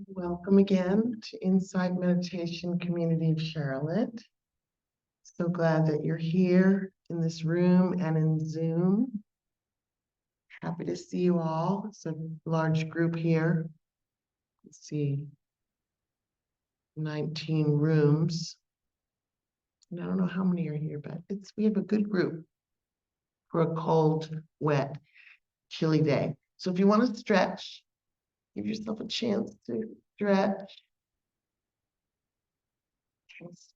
Welcome again to Insight Meditation Community of Charlotte. So glad that you're here in this room and in Zoom. Happy to see you all. It's a large group here. Let's see, 19 rooms. And I don't know how many are here, but we have a good group for a cold, wet, chilly day. So if you want to stretch, give yourself a chance to stretch.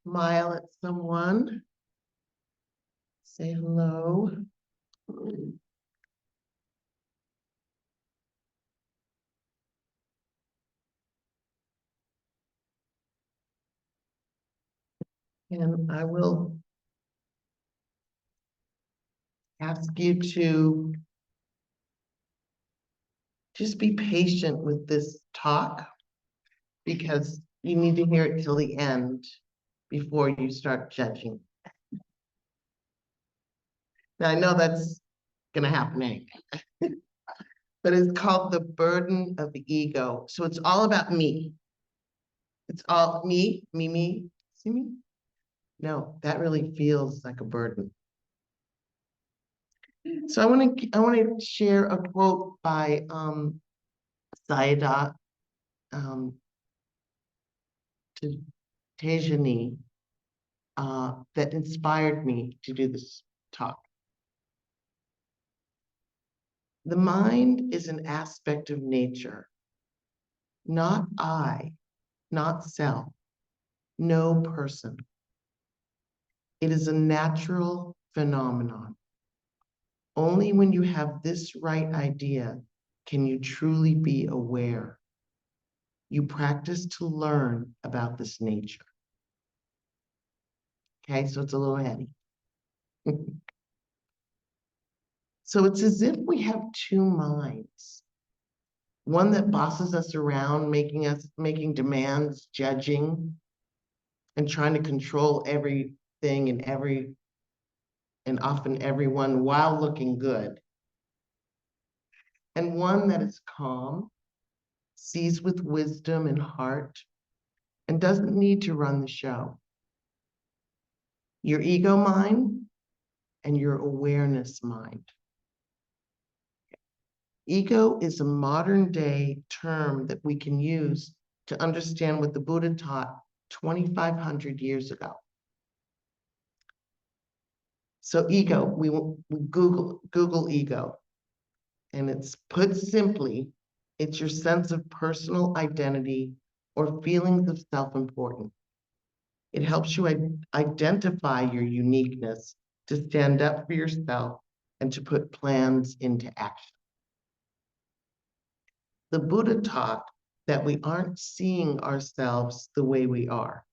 Smile at someone. Say hello. And I will ask you to just be patient with this talk because you need to hear it till the end before you start judging. Now, I know that's going to happen anyway, but it's called The Burden of the Ego. So it's all about me. It's all me, see me? No, that really feels like a burden. So I want to share a quote by Sayadaw Tejani that inspired me to do this talk. The mind is an aspect of nature, not I, not self, no person. It is a natural phenomenon. Only when you have this right idea can you truly be aware. You practice to learn about this nature. Okay, so it's a little heady. So it's as if we have two minds. One that bosses us around, making demands, judging, and trying to control everything and often everyone while looking good. And one that is calm, sees with wisdom and heart, and doesn't need to run the show. Your ego mind and your awareness mind. Ego is a modern day term that we can use to understand what the Buddha taught 2,500 years ago. So ego, we Google ego, and it's put simply, it's your sense of personal identity or feelings of self-importance. It helps you identify your uniqueness, to stand up for yourself, and to put plans into action. The Buddha taught that we aren't seeing ourselves the way we are.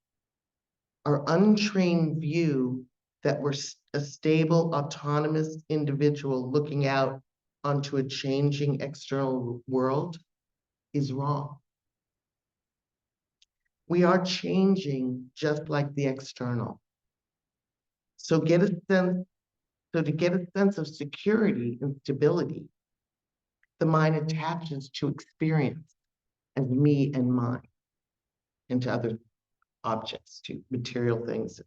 Our untrained view that we're a stable, autonomous individual looking out onto a changing external world is wrong. We are changing just like the external. So to get a sense of security and stability, the mind attaches to experience as me and mine, and to other objects, to material things.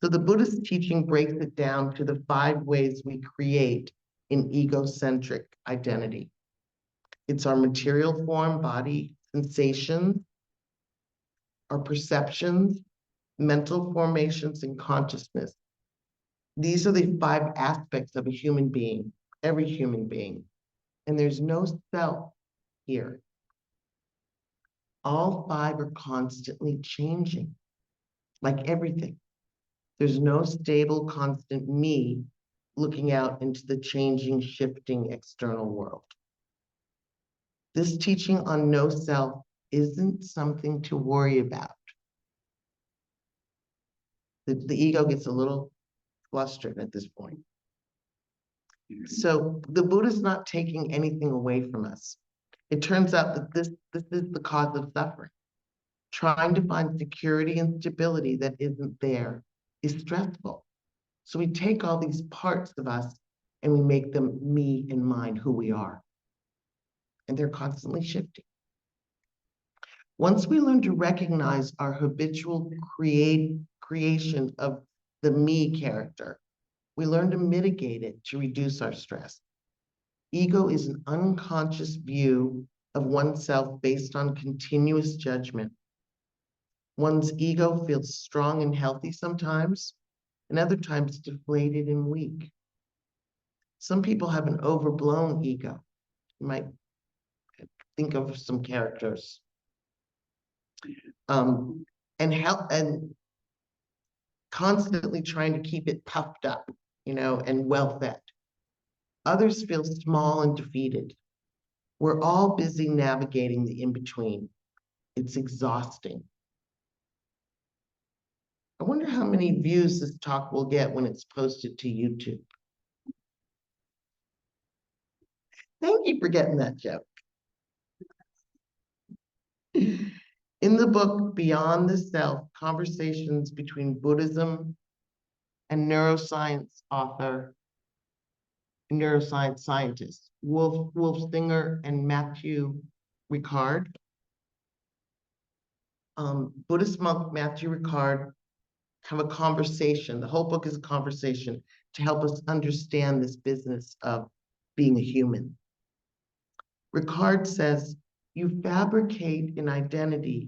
So the Buddhist teaching breaks it down to the 5 ways we create an egocentric identity. It's our material form, body, sensations, our perceptions, mental formations, and consciousness. These are the 5 aspects of a human being, every human being. And there's no self here. All 5 are constantly changing, like everything. There's no stable, constant me looking out into the changing, shifting external world. This teaching on no self isn't something to worry about. The ego gets a little flustered at this point. So the Buddha's not taking anything away from us. It turns out that this is the cause of suffering. Trying to find security and stability that isn't there is stressful. So we take all these parts of us and we make them me and mine, who we are. And they're constantly shifting. Once we learn to recognize our habitual creation of the me character, we learn to mitigate it to reduce our stress. Ego is an unconscious view of oneself based on continuous judgment. One's ego feels strong and healthy sometimes, and other times deflated and weak. Some people have an overblown ego. You might think of some characters. And constantly trying to keep it puffed up, and well-fed. Others feel small and defeated. We're all busy navigating the in-between. It's exhausting. I wonder how many views this talk will get when it's posted to YouTube. Thank you for getting that joke. In the book, Beyond the Self, Conversations Between Buddhism and Neuroscience scientists, Wolfsinger and Matthew Ricard. Buddhist monk Matthew Ricard have a conversation. The whole book is a conversation to help us understand this business of being a human. Ricard says, you fabricate an identity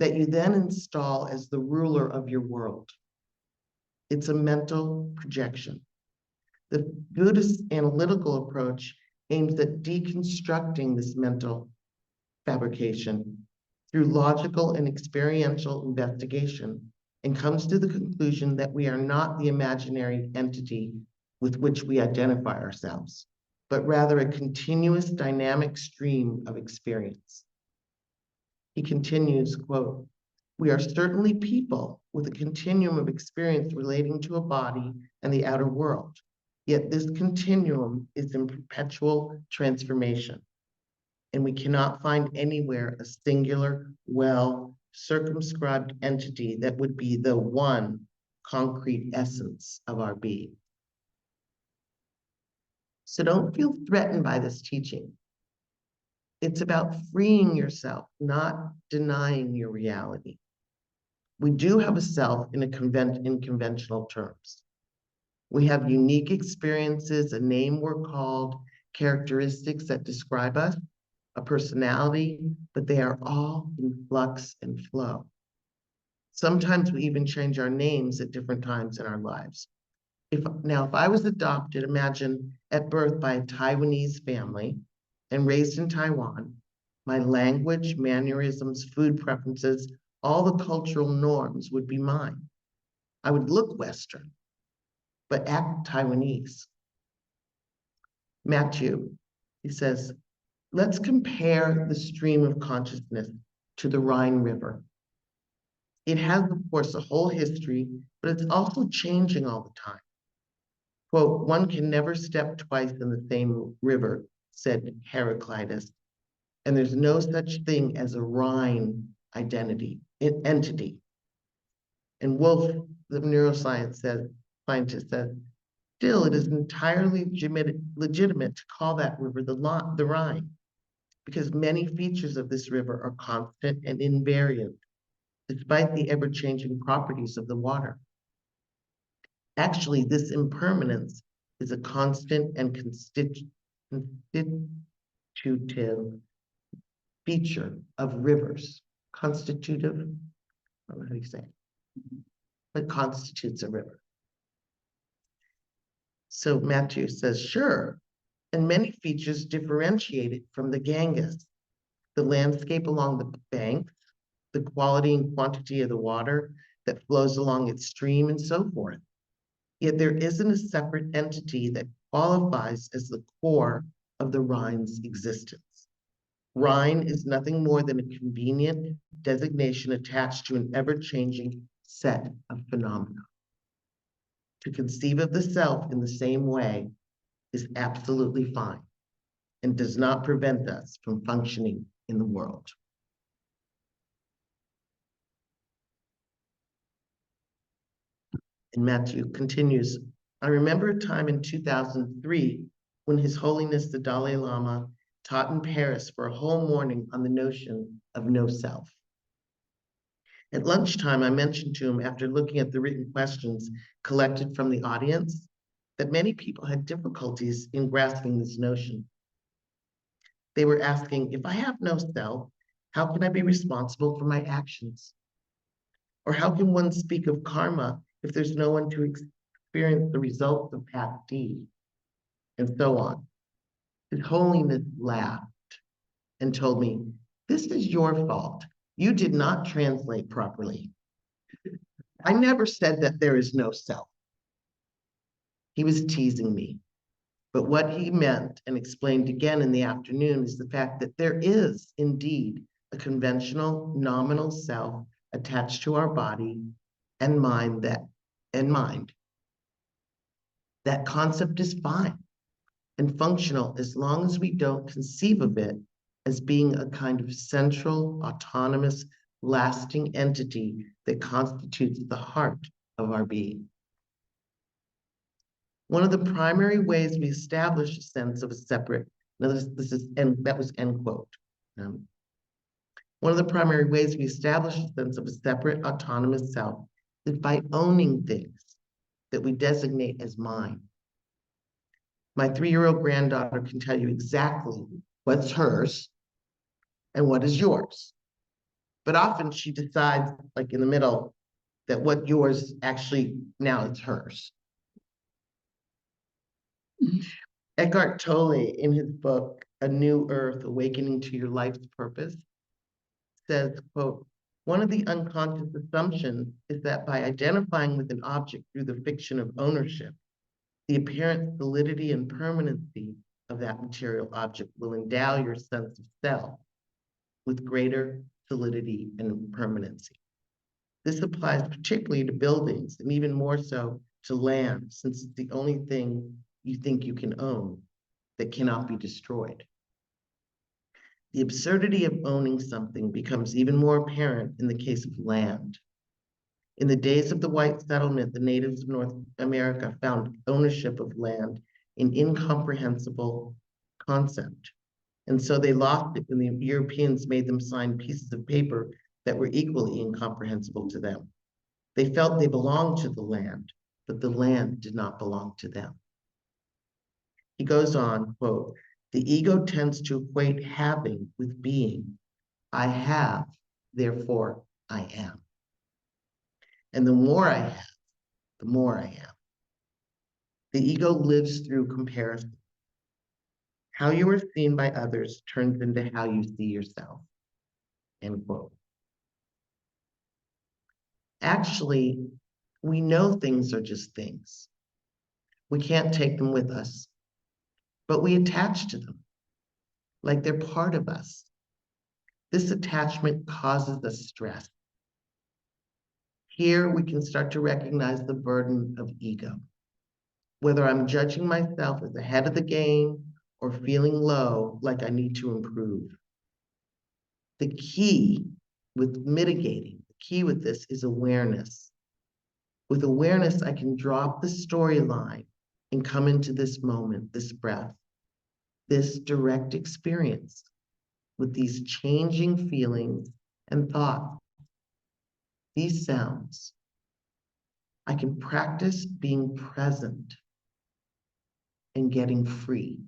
that you then install as the ruler of your world. It's a mental projection. The Buddhist analytical approach aims at deconstructing this mental fabrication through logical and experiential investigation, and comes to the conclusion that we are not the imaginary entity with which we identify ourselves, but rather a continuous dynamic stream of experience. He continues, quote, we are certainly people with a continuum of experience relating to a body and the outer world. Yet this continuum is in perpetual transformation, and we cannot find anywhere a singular, well-circumscribed entity that would be the one concrete essence of our being. So don't feel threatened by this teaching. It's about freeing yourself, not denying your reality. We do have a self in conventional terms. We have unique experiences, a name we're called, characteristics that describe us, a personality, but they are all in flux and flow. Sometimes we even change our names at different times in our lives. If I was adopted, imagine at birth by a Taiwanese family and raised in Taiwan, my language, mannerisms, food preferences, all the cultural norms would be mine. I would look Western, but act Taiwanese. Matthew, he says, let's compare the stream of consciousness to the Rhine River. It has, of course, a whole history, but it's also changing all the time. Quote, one can never step twice in the same river, said Heraclitus, and there's no such thing as a Rhine entity. And Wolf, the neuroscience scientist, said, still, it is entirely legitimate to call that river the Rhine, because many features of this river are constant and invariant, despite the ever-changing properties of the water. Actually, this impermanence is a constant and constitutive feature of rivers. Constitutive, I don't know how you say it, but constitutes a river. So Matthew says, sure, and many features differentiate it from the Ganges, the landscape along the banks, the quality and quantity of the water that flows along its stream, and so forth. Yet there isn't a separate entity that qualifies as the core of the Rhine's existence. Rhine is nothing more than a convenient designation attached to an ever-changing set of phenomena. To conceive of the self in the same way is absolutely fine and does not prevent us from functioning in the world. And Matthew continues, I remember a time in 2003 when His Holiness the Dalai Lama taught in Paris for a whole morning on the notion of no self. At lunchtime, I mentioned to him, after looking at the written questions collected from the audience, that many people had difficulties in grasping this notion. They were asking, if I have no self, how can I be responsible for my actions? Or how can one speak of karma if there's no one to experience the results of past deeds? And so on. His Holiness laughed and told me, this is your fault. You did not translate properly. I never said that there is no self. He was teasing me. But what he meant and explained again in the afternoon is the fact that there is indeed a conventional nominal self attached to our body and mind that concept is fine and functional as long as we don't conceive of it as being a kind of central, autonomous, lasting entity that constitutes the heart of our being. One of the primary ways we establish a sense of a separate, now this is, and that was end quote. One of the primary ways we establish a sense of a separate, autonomous self is by owning things that we designate as mine. My 3-year-old granddaughter can tell you exactly what's hers and what is yours. But often she decides, like in the middle, that what yours actually now is hers. Eckhart Tolle, in his book, A New Earth, Awakening to Your Life's Purpose, says, quote, one of the unconscious assumptions is that by identifying with an object through the fiction of ownership, the apparent solidity and permanency of that material object will endow your sense of self with greater solidity and permanency. This applies particularly to buildings and even more so to land, since it's the only thing you think you can own that cannot be destroyed. The absurdity of owning something becomes even more apparent in the case of land. In the days of the white settlement, the natives of North America found ownership of land an incomprehensible concept. And so they lost it when the Europeans made them sign pieces of paper that were equally incomprehensible to them. They felt they belonged to the land, but the land did not belong to them. He goes on, quote, the ego tends to equate having with being. I have, therefore I am. And the more I have, the more I am. The ego lives through comparison. How you are seen by others turns into how you see yourself, end quote. Actually, we know things are just things. We can't take them with us, but we attach to them like they're part of us. This attachment causes us stress. Here we can start to recognize the burden of ego. Whether I'm judging myself as ahead of the game or feeling low, like I need to improve. The key with mitigating, the key with this is awareness. With awareness, I can drop the storyline and come into this moment, this breath, this direct experience with these changing feelings and thoughts, these sounds. I can practice being present and getting free.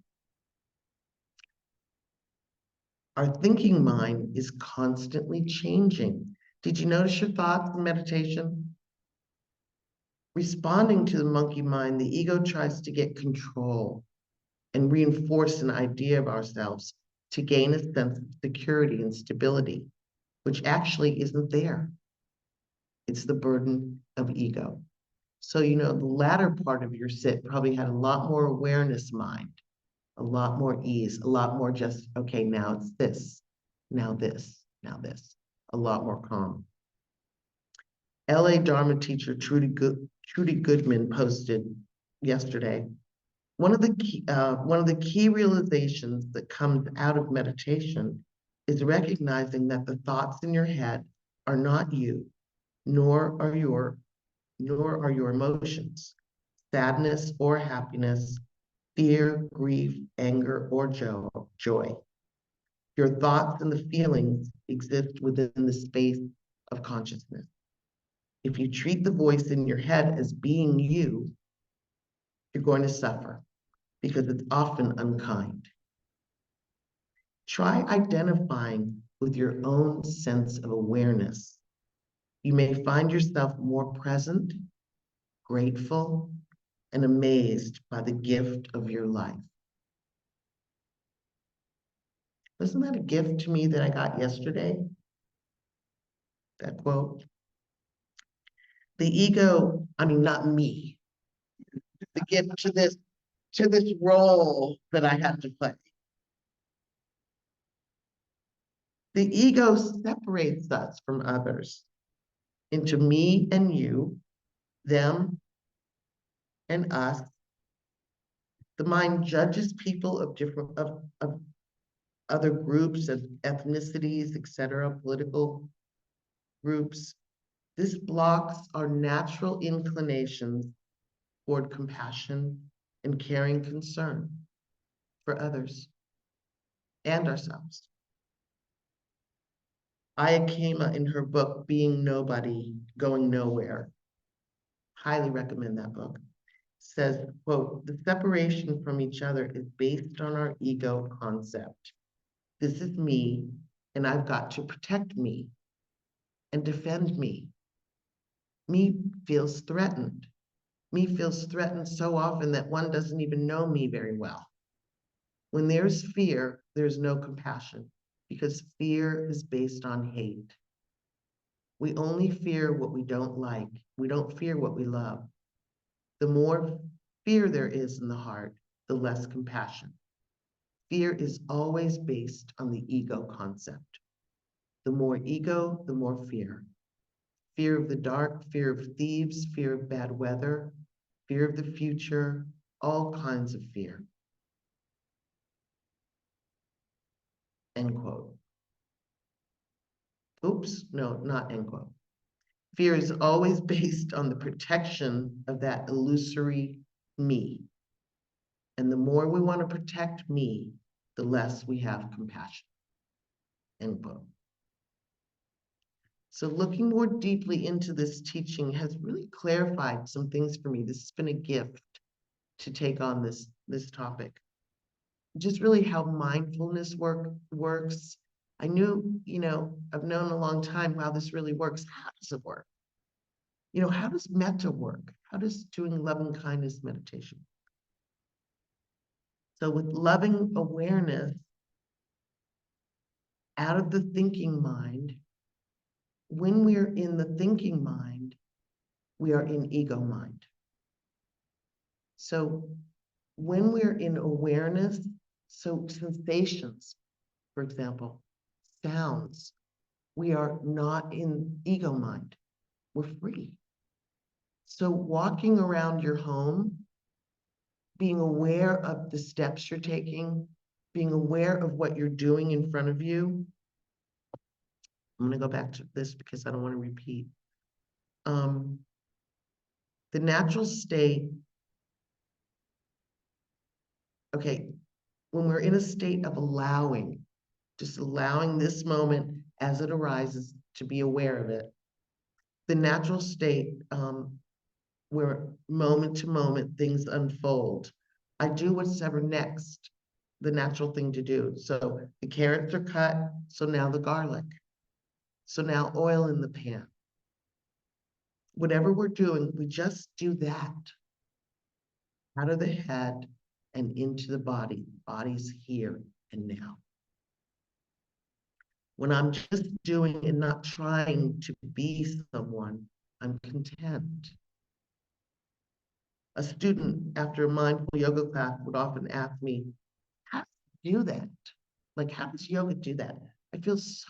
Our thinking mind is constantly changing. Did you notice your thoughts in meditation? Responding to the monkey mind, the ego tries to get control and reinforce an idea of ourselves to gain a sense of security and stability, which actually isn't there. It's the burden of ego. So, the latter part of your sit probably had a lot more awareness mind, a lot more ease, a lot more just, okay, now it's this, now this, now this, a lot more calm. LA Dharma teacher Trudy Goodman posted yesterday, one of the key realizations that comes out of meditation is recognizing that the thoughts in your head are not you, nor are your emotions, sadness or happiness, fear, grief, anger, or joy. Your thoughts and the feelings exist within the space of consciousness. If you treat the voice in your head as being you, you're going to suffer because it's often unkind. Try identifying with your own sense of awareness. You may find yourself more present, grateful, and amazed by the gift of your life. Wasn't that a gift to me that I got yesterday? That quote. The ego, I mean, not me, the gift to this role that I have to play. The ego separates us from others into me and you, them and us. The mind judges people of different of other groups, of ethnicities, etc., political groups. This blocks our natural inclinations toward compassion and caring concern for others and ourselves. Aya Kema, in her book, Being Nobody, Going Nowhere, highly recommend that book, says, quote, the separation from each other is based on our ego concept. This is me, and I've got to protect me and defend me. Me feels threatened. Me feels threatened so often that one doesn't even know me very well. When there's fear, there's no compassion because fear is based on hate. We only fear what we don't like. We don't fear what we love. The more fear there is in the heart, the less compassion. Fear is always based on the ego concept. The more ego, the more fear. Fear of the dark, fear of thieves, fear of bad weather, fear of the future, all kinds of fear. End quote. Oops, no, not end quote. Fear is always based on the protection of that illusory me. And the more we want to protect me, the less we have compassion. End quote. So looking more deeply into this teaching has really clarified some things for me. This has been a gift to take on this topic. Just really how mindfulness works. I knew, I've known a long time how this really works. How does it work? How does metta work? How does doing loving kindness meditation? So with loving awareness, out of the thinking mind, when we're in the thinking mind, we are in ego mind. So when we're in awareness, so sensations, for example, sounds, we are not in ego mind. We're free. So walking around your home, being aware of the steps you're taking, being aware of what you're doing in front of you. I'm going to go back to this because I don't want to repeat. The natural state, okay, when we're in a state of allowing, just allowing this moment as it arises to be aware of it, the natural state where moment to moment things unfold, I do what's ever next, the natural thing to do. So the carrots are cut, so now the garlic. So now oil in the pan. Whatever we're doing, we just do that. Out of the head and into the body. Body's here and now. When I'm just doing and not trying to be someone, I'm content. A student after a mindful yoga class would often ask me, how do you do that? Like, how does yoga do that? I feel so,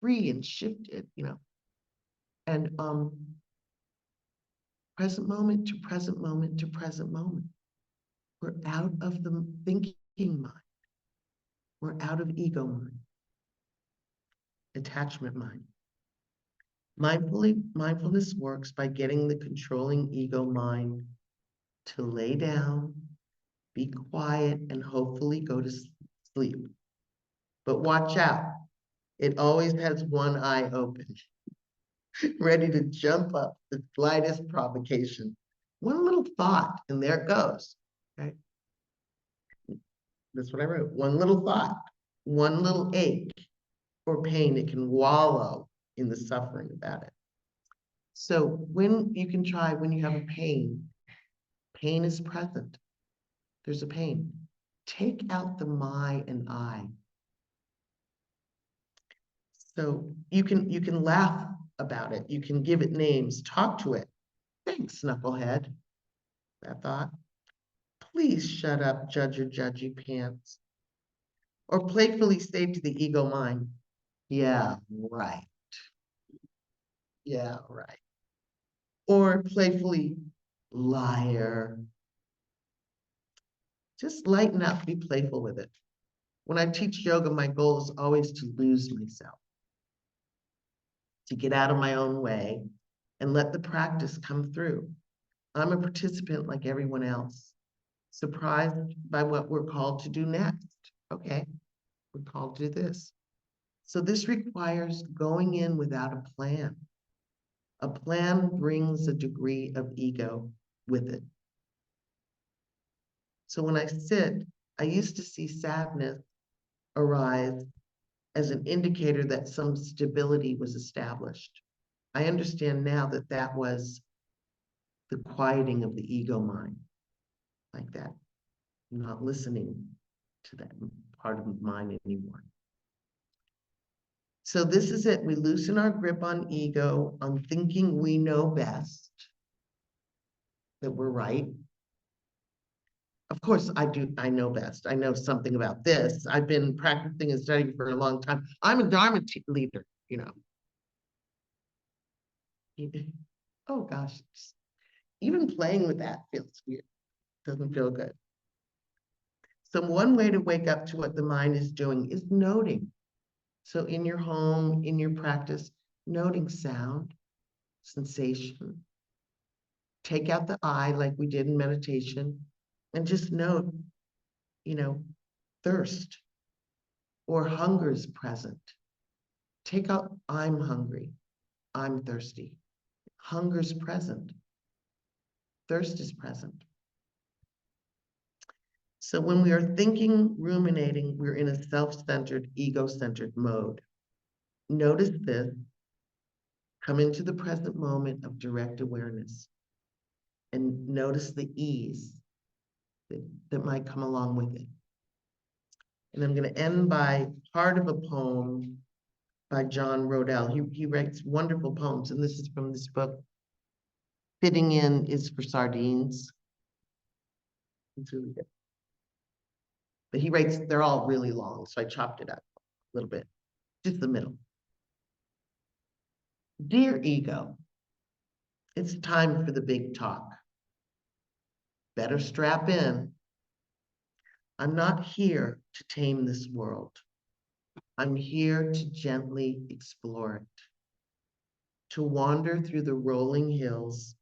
free and shifted, and present moment to present moment to present moment. We're out of the thinking mind. We're out of ego mind, attachment mind. Mindfulness works by getting the controlling ego mind to lay down, be quiet, and hopefully go to sleep. But watch out. It always has one eye open, ready to jump up the slightest provocation. One little thought, and there it goes. Okay. That's what I wrote. One little thought, one little ache or pain, it can wallow in the suffering about it. So when you can try, when you have a pain, pain is present. There's a pain. Take out the my and I. So you can laugh about it. You can give it names, talk to it. Thanks, knucklehead. That thought. Please shut up, judge or judgy pants. Or playfully say to the ego mind, yeah, right. Yeah, right. Or playfully, liar. Just lighten up, be playful with it. When I teach yoga, my goal is always to lose myself, to get out of my own way and let the practice come through. I'm a participant like everyone else, surprised by what we're called to do next. Okay, we're called to do this. So this requires going in without a plan. A plan brings a degree of ego with it. So when I sit, I used to see sadness arise as an indicator that some stability was established. I understand now that that was the quieting of the ego mind, like that, not listening to that part of mine anymore. So this is it. We loosen our grip on ego, on thinking we know best, that we're right. Of course, I know best. I know something about this. I've been practicing and studying for a long time. I'm a Dharma leader, you know. Oh gosh, even playing with that feels weird. Doesn't feel good. So one way to wake up to what the mind is doing is noting. So in your home, in your practice, noting sound, sensation. Take out the I like we did in meditation and just note, thirst or hunger is present. Take out I'm hungry, I'm thirsty. Hunger is present. Thirst is present. So when we are thinking, ruminating, we're in a self-centered, ego-centered mode. Notice this. Come into the present moment of direct awareness and notice the ease that might come along with it. And I'm going to end by part of a poem by John Rodell. He writes wonderful poems, and this is from this book, Fitting In is for Sardines. It's really good. But he writes, they're all really long, so I chopped it up a little bit, just the middle. Dear ego, it's time for the big talk. Better strap in. I'm not here to tame this world. I'm here to gently explore it, to wander through the rolling hills,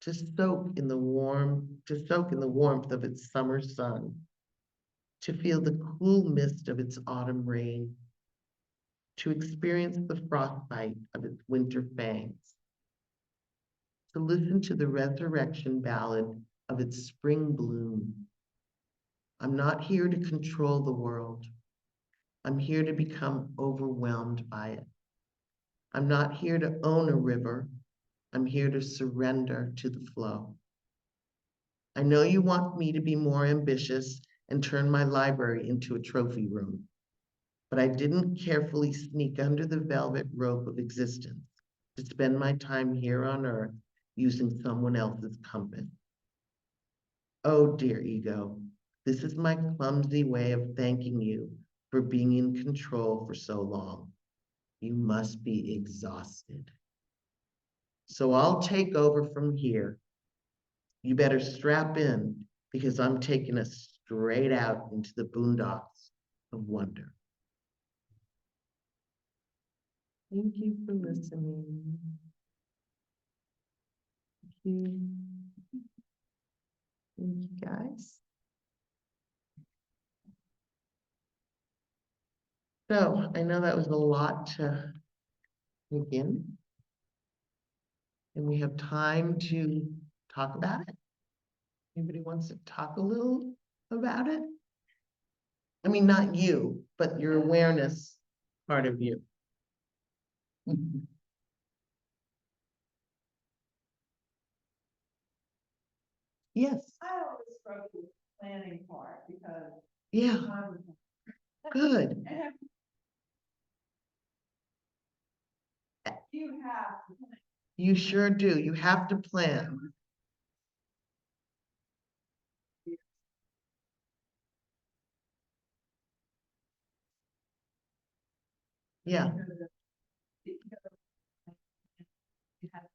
to soak in the warmth of its summer sun, to feel the cool mist of its autumn rain, to experience the frostbite of its winter fangs, to listen to the resurrection ballad of its spring bloom. I'm not here to control the world. I'm here to become overwhelmed by it. I'm not here to own a river. I'm here to surrender to the flow. I know you want me to be more ambitious and turn my library into a trophy room, but I didn't carefully sneak under the velvet rope of existence to spend my time here on earth using someone else's compass. Oh, dear ego, this is my clumsy way of thanking you for being in control for so long. You must be exhausted. So I'll take over from here. You better strap in because I'm taking us straight out into the boondocks of wonder. Thank you for listening. Thank you. Thank you, guys. So I know that was a lot to begin. And we have time to talk about it. Anybody wants to talk a little about it? I mean, not you, but your awareness part of you. Yes, I always struggle with the planning part because yeah, I was. good. You have to plan. You sure do. You have to plan. Yeah, You have to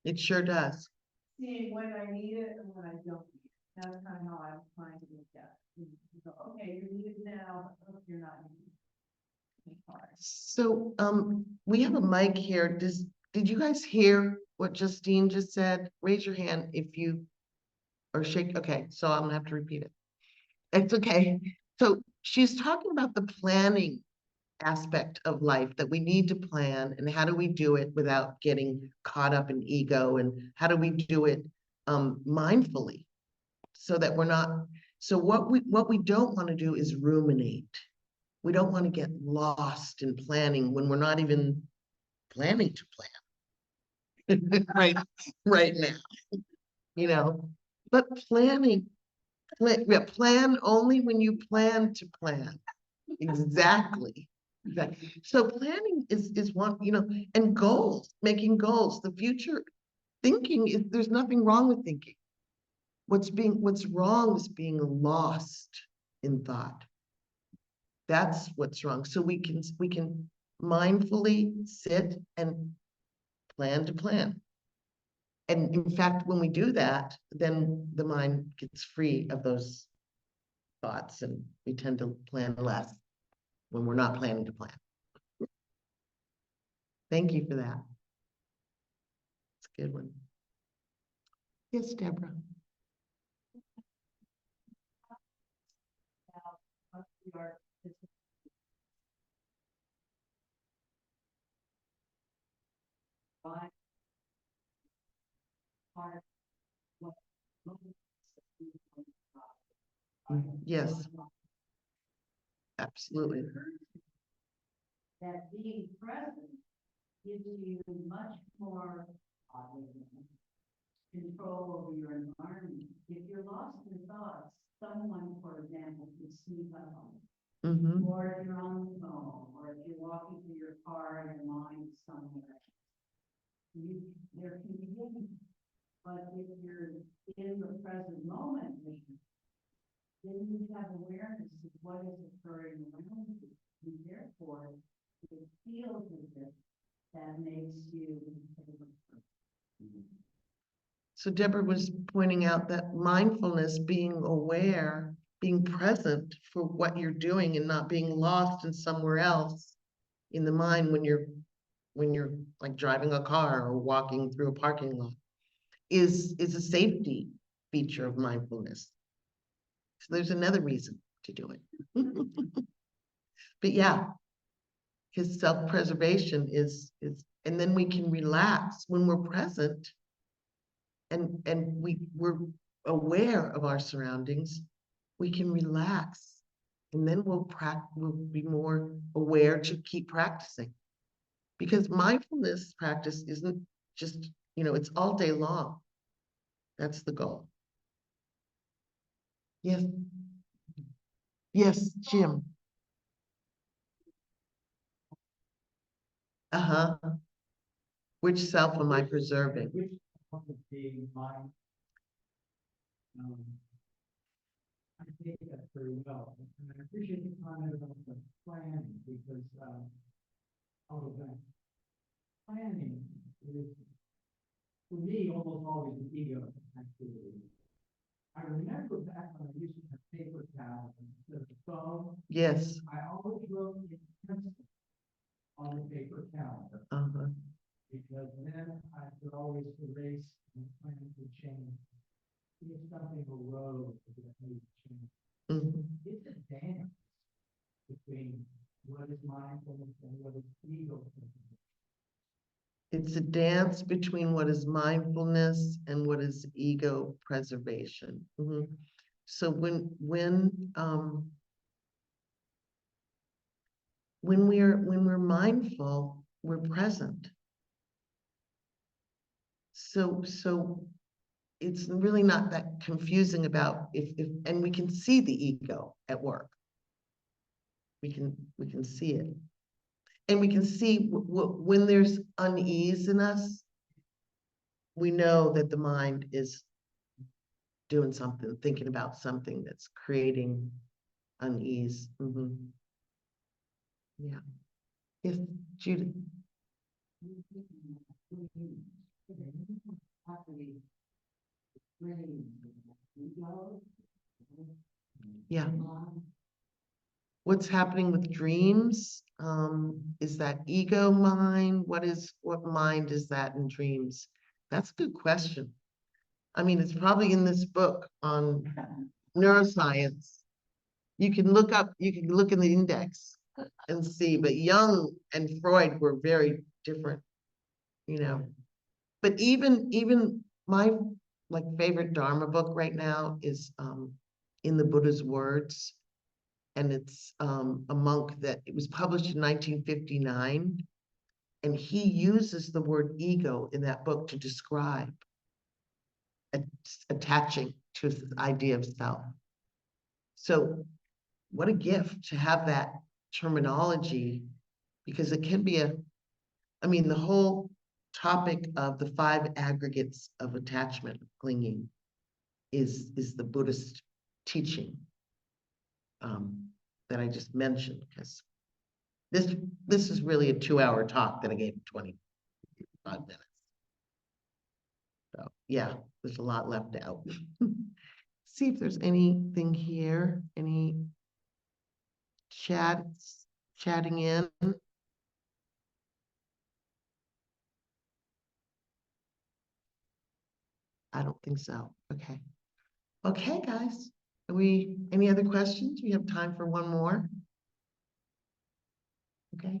it sure does. see when I need it and when I don't need it. That's kind of how I'm trying to look at it. You go, okay, you need it now, but you're not needing it. So, we have a mic here. Did you guys hear what Justine just said? Raise your hand if you, or shake, okay, so I'm gonna have to repeat it. It's okay. So she's talking about the planning aspect of life, that we need to plan, and how do we do it without getting caught up in ego, and how do we do it mindfully, so that we're not, so what we don't want to do is ruminate. We don't want to get lost in planning when we're not even planning to plan. Right now, you know, but plan only when you plan to plan. Exactly. Exactly. So planning is one, and goals, making goals, the future thinking is, there's nothing wrong with thinking. What's wrong is being lost in thought. That's what's wrong. So we can mindfully sit and plan to plan. And in fact, when we do that, then the mind gets free of those thoughts, and we tend to plan less when we're not planning to plan. Thank you for that. It's a good one. Yes, Deborah. What we are, by part, what. Yes, absolutely. That being present gives you much more control over your environment. If you're lost in thoughts, someone, for example, can sneak up on you. Mm-hmm. Or if you're on the phone, or if you're walking through your car and your mind is somewhere. There can be hidden. But if you're in the present moment, then you have awareness of what is occurring around you. And therefore, it feels as if that makes you. So Deborah was pointing out that mindfulness, being aware, being present for what you're doing and not being lost in somewhere else in the mind when you're like driving a car or walking through a parking lot, is a safety feature of mindfulness. So there's another reason to do it. But yeah, his self-preservation is, and then we can relax when we're present, and we're aware of our surroundings. We can relax, and then we'll be more aware to keep practicing, because mindfulness practice isn't just, it's all day long. That's the goal. Yes. Yes, Jim. Uh-huh. Which self am I preserving? Which one is being mine? I take that very well, and I appreciate the comment about the planning, because, all of that planning is, for me, almost always an ego activity. I remember back when I used to have paper towels instead of phone, Yes. I always wrote in pencil on the paper calendar, Uh-huh. because then I could always erase and plan to change. If something arose that needed to change. Mhm. It's a dance. between what is mindfulness and what is ego. It's a dance between what is mindfulness and what is ego preservation. Mhm. So when we're mindful, we're present. So it's really not that confusing about if, and we can see the ego at work. We can see it. And we can see when there's unease in us, we know that the mind is doing something, thinking about something that's creating unease. Mhm. Yeah. Yes, Judith. Yeah. What's happening with dreams? Is that ego mind? What mind is that in dreams? That's a good question. I mean, it's probably in this book on neuroscience. You can look in the index and see, but Jung and Freud were very different, you know. But even my like favorite Dharma book right now is In the Buddha's Words. And it's a monk that it was published in 1959. And he uses the word ego in that book to describe attaching to the idea of self. So what a gift to have that terminology, because it can be I mean, the whole topic of the 5 aggregates of attachment, clinging, is the Buddhist teaching that I just mentioned, because this is really a 2-hour talk that I gave 25 minutes. So yeah, there's a lot left out. See if there's anything here, any chatting in. I don't think so. Okay. Okay, guys. Any other questions? We have time for one more. Okay.